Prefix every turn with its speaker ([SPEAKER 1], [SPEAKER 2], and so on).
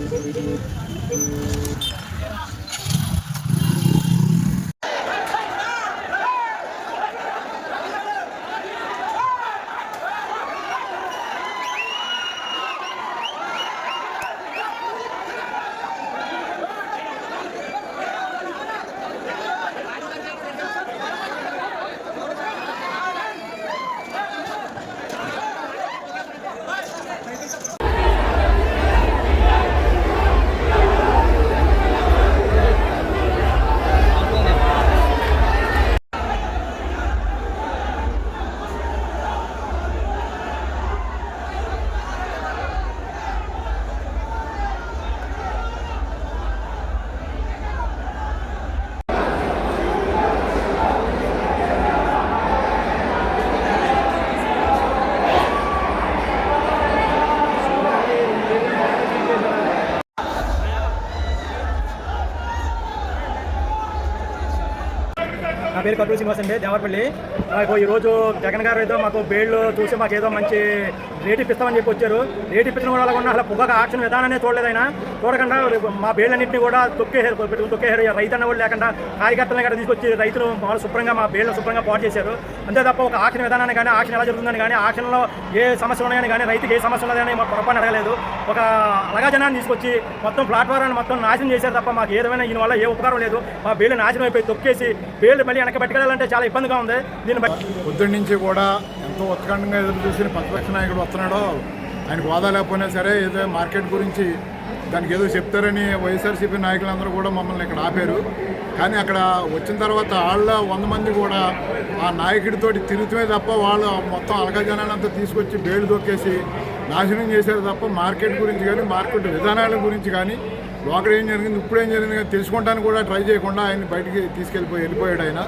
[SPEAKER 1] నా పేరు కట్టూరు శ్రీనివాస్ అండి, దేవరపల్లి. మాకు ఈరోజు జగన్ గారు ఏదో మాకు బెయిల్ చూసి మాకు ఏదో మంచి రేట్ ఇప్పిస్తామని చెప్పి వచ్చారు. రేట్ ఇప్పించడం కూడా అలాగ అసలు పొగగా ఆక్షన్ విధానాన్ని చూడలేదు. ఆయన చూడకుండా మా బెయిళ్ళన్నింటినీ కూడా తొక్కేశారు. రైతు అన్న వాళ్ళు లేకుండా కార్యకర్తలను కూడా తీసుకొచ్చి రైతులు వాళ్ళు శుభ్రంగా మా బెయిల్ శుభ్రంగా పాటు చేశారు. అంతే తప్ప ఒక ఆక్షన్ విధానాన్ని కానీ ఆక్షన్ ఎలా జరుగుతుందని కానీ ఆక్షన్లో ఏ సమస్య ఉన్నాయని కానీ రైతుకి ఏ సమస్య ఉన్నదని మాకు పొరపాటు అడగలేదు. ఒక అలగాజనాన్ని తీసుకొచ్చి మొత్తం ప్లాట్ఫారాన్ని మొత్తం నాశనం చేశారు తప్ప మాకు ఏదైనా దీనివల్ల ఏ ఉపకారం లేదు. మా బెయిల్ నాశనం అయిపోయి తొక్కేసి బెయిల్ మళ్ళీ వెనక్కి పట్టుకెళ్ళాలంటే చాలా ఇబ్బందిగా ఉంది. దీన్ని
[SPEAKER 2] పొద్దున్న నుంచి కూడా ఎంతో ఉత్కంఠంగా ఎదురు చూసిన ప్రతిపక్ష నాయకుడు వస్తున్నాడో ఆయనకు హోదా లేకపోయినా సరే ఏదో మార్కెట్ గురించి దానికి ఏదో చెప్తారని వైఎస్ఆర్సీపీ నాయకులందరూ కూడా మమ్మల్ని ఇక్కడ ఆపారు. కానీ అక్కడ వచ్చిన తర్వాత వాళ్ళ 100 మంది కూడా ఆ నాయకుడితోటి తిరుగుతమే తప్ప వాళ్ళు మొత్తం అలగజనాన్ని అంతా తీసుకొచ్చి బేలు దొక్కేసి నాశనం చేశారు తప్ప మార్కెట్ గురించి కానీ మార్కెట్ విధానాల గురించి కానీ లోకల్ ఏం జరిగింది ఇప్పుడేం జరిగింది కానీ తెలుసుకోవడానికి కూడా ట్రై చేయకుండా ఆయన బయటికి వెళ్ళిపోయాడు ఆయన.